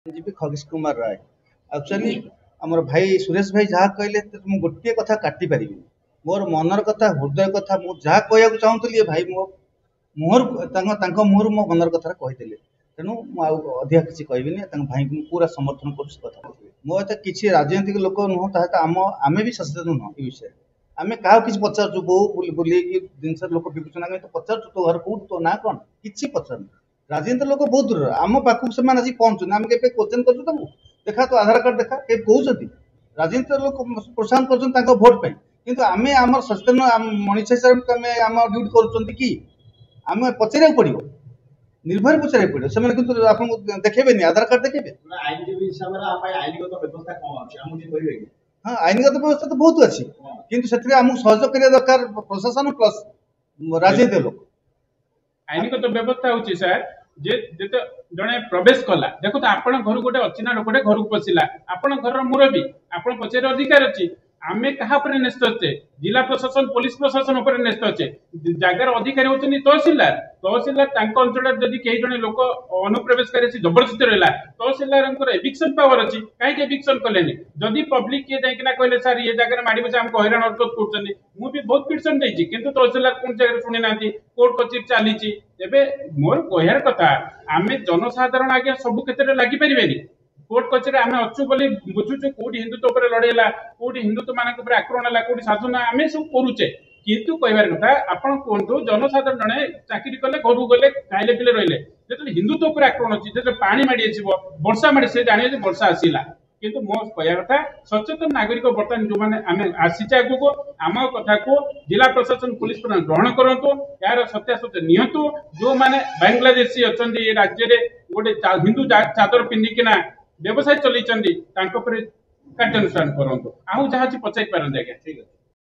GP Khagesh Kumar Rai actually आमर भाई सुरेश भाई जहाँ कहले तो गोटे कथा काटी पारि मोर मनर कथा हृदय कथा मुझे जहाँ कहूँ चाहूली भाई मो मुहर मुहर मो मनर कथा कहीदेले तेणु अधिका किसी कहबी भाई को पूरा समर्थन कर मो एत किसी राजनीतिक लोक नुह आम भी सचेतन नुह ये विषय आम क्या किसी पचारू बो बुले जिन लोक बिकुन आम तो पचारू तो घर कौट तो ना कौन कि पचार राजनीति लोक बहुत दूर आम पाखक से आज पहुँचुन आम के क्वेश्चन कर देखा तो आधार कार्ड देखा के कहते राजनीति लोक प्रोत्साहन कर भोट पाई किंतु आम आम सचेतन मनीष हिसाब से आम ड्यूटी कर कि आम पचार पड़ो निर्भर पचार पड़ो से आपको देखेबे आधार कार्ड देखेबे हाँ आईनगत व्यवस्था तो बहुत अच्छी किंतु से आमको सहयोग करने दरकार प्रशासन प्लस राजनीति लोक आईनगत व्यवस्था होची सर जे जड़े प्रवेश कला देखो तो आपण घर गोटे अचिना लोकटे घर को पशिला आपण घर मुरबी आपण पचार अधिकार अच्छी आम क्या न्यस्त अच्छे जिला प्रशासन पुलिस प्रशासन न्यस्त अच्छे जगार अधिकारी होती तहसिलदार तहसिलदार अंचल जदि कई जन लोक अनुप्रवेशकारी जबरदस्ती रहा तहसिलदार एविक्शन पावर अच्छी कहीं एविक्शन कले जदि पब्लिक किए जाइना कहले सर ये जगह माड़ी बचे आमको हैरान हरकत कर मुझे बहुत पिटिशन देती किंतु तहसिलदार कौन जगह शुणी ना कोर्ट कचेरी चली मोर कहर कथा आम जनसाधारण आज्ञा सब क्षेत्र में लगिपारे कोर्ट कचेरी आम अच्छु बोली बुझुचु कौटी हिंदुत्व लड़ेला कौटी हिंदुत्व मान आक्रमण है कौटी साधना आम सब करुचे किंतु कहबार कथा आपण कहतु जनसाधारण जड़े चाकरी कले घर गले खाइले पिले रही जो हिंदुत्व आक्रमण अच्छी जो पानी माड़ी आसो वर्षा माड़ी से जाने वर्षा आसला किंतु मो कह कथा सचेतन नागरिक बर्तमान जो मैंने आम आसीचे आगू आम कथा को जिला प्रशासन पुलिस ग्रहण करूँ यार सत्यासत्य निहतु जो मैंने बांग्लादेशी अच्छा राज्य में गोटे हिंदू चादर पिंधिकिना व्यवसाय चलती कार्यानुष्ठान करूँ आहू जहाँ पचारि पारते आज्ञा ठीक है।